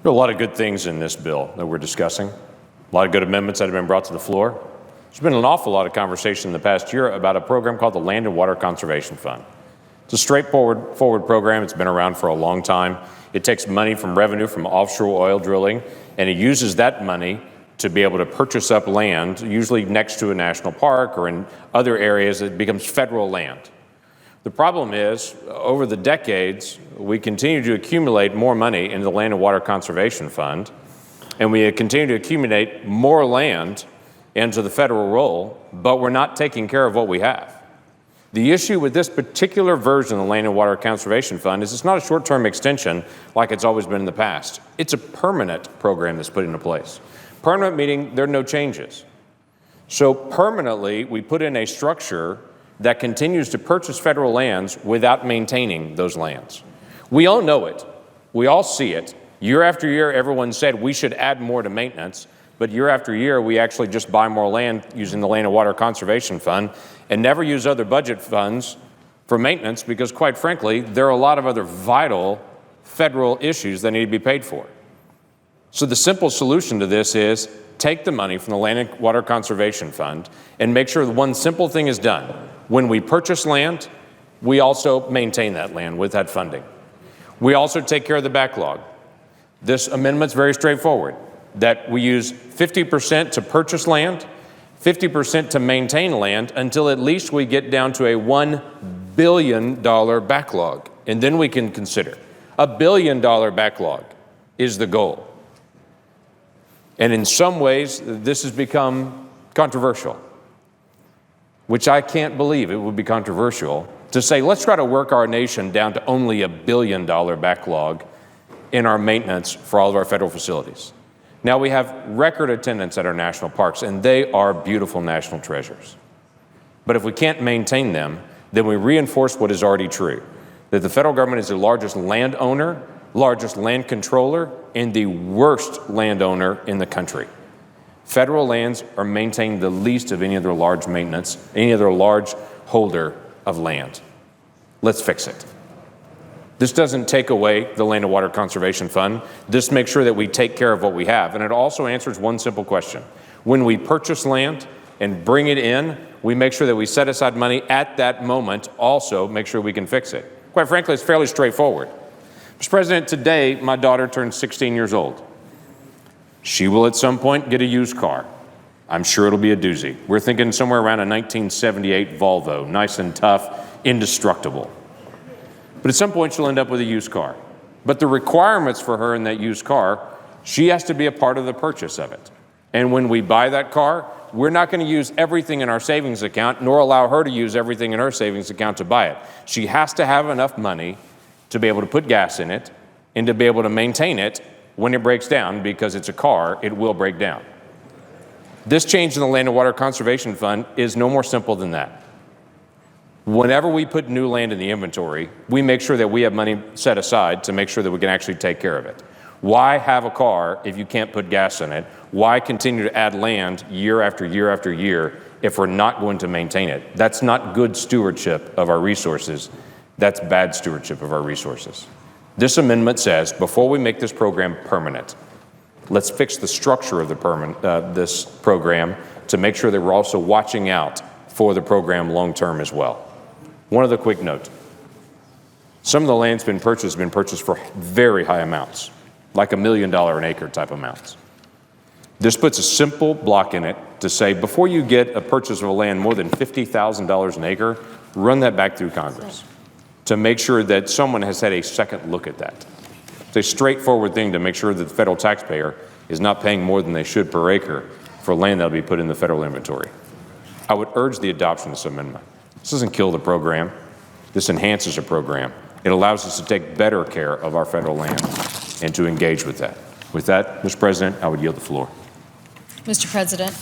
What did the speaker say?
There are a lot of good things in this bill that we're discussing, a lot of good amendments that have been brought to the floor. There's been an awful lot of conversation in the past year about a program called the Land and Water Conservation Fund. It's a straightforward program. It's been around for a long time. It takes money from revenue from offshore oil drilling, and it uses that money to be able to purchase up land, usually next to a national park or in other areas that becomes federal land. The problem is, over the decades, we continue to accumulate more money into the Land and Water Conservation Fund, and we continue to accumulate more land into the federal roll, but we're not taking care of what we have. The issue with this particular version of the Land and Water Conservation Fund is it's not a short-term extension like it's always been in the past. It's a permanent program that's put into place. Permanent meaning there are no changes. So permanently, we put in a structure that continues to purchase federal lands without maintaining those lands. We all know it. We all see it. Year after year, everyone said we should add more to maintenance, but year after year, we actually just buy more land using the Land and Water Conservation Fund and never use other budget funds for maintenance because, quite frankly, there are a lot of other vital federal issues that need to be paid for. So the simple solution to this is take the money from the Land and Water Conservation Fund and make sure that one simple thing is done. When we purchase land, we also maintain that land with that funding. We also take care of the backlog. This amendment's very straightforward, that we use 50% to purchase land, 50% to maintain land until at least we get down to a $1 billion backlog. And then we can consider. $1 billion backlog is the goal. And in some ways, this has become controversial, which I can't believe it would be controversial to say, let's try to work our nation down to only $1 billion backlog in our maintenance for all of our federal facilities. Now, we have record attendance at our national parks, and they are beautiful national treasures. But if we can't maintain them, then we reinforce what is already true, that the federal government is the largest landowner, largest land controller, and the worst landowner in the country. Federal lands are maintained the least of any other large maintenance, any other large holder of land. Let's fix it. This doesn't take away the Land and Water Conservation Fund. This makes sure that we take care of what we have. And it also answers one simple question. When we purchase land and bring it in, we make sure that we set aside money at that moment, also make sure we can fix it. Quite frankly, it's fairly straightforward. Mr. President, today my daughter turned 16 years old. She will at some point get a used car. I'm sure it'll be a doozy. We're thinking somewhere around a 1978 Volvo, nice and tough, indestructible. But at some point she'll end up with a used car. But the requirements for her in that used car, she has to be a part of the purchase of it. And when we buy that car, we're not going to use everything in our savings account, nor allow her to use everything in her savings account to buy it. She has to have enough money to be able to put gas in it and to be able to maintain it when it breaks down, because it's a car, it will break down. This change in the Land and Water Conservation Fund is no more simple than that. Whenever we put new land in the inventory, we make sure that we have money set aside to make sure that we can actually take care of it. Why have a car if you can't put gas in it? Why continue to add land year after year after year if we're not going to maintain it? That's not good stewardship of our resources. That's bad stewardship of our resources. This amendment says, before we make this program permanent, let's fix the structure of this program to make sure that we're also watching out for the program long-term as well. One other quick note. Some of the land's been purchased for very high amounts, like $1 million an acre type amounts. This puts a simple block in it to say, before you get a purchase of a land more than $50,000 an acre, run that back through Congress to make sure that someone has had a second look at that. It's a straightforward thing to make sure that the federal taxpayer is not paying more than they should per acre for land that will be put in the federal inventory. I would urge the adoption of this amendment. This doesn't kill the program. This enhances the program. It allows us to take better care of our federal land and to engage with that. With that, Mr. President, I would yield the floor. Mr. President.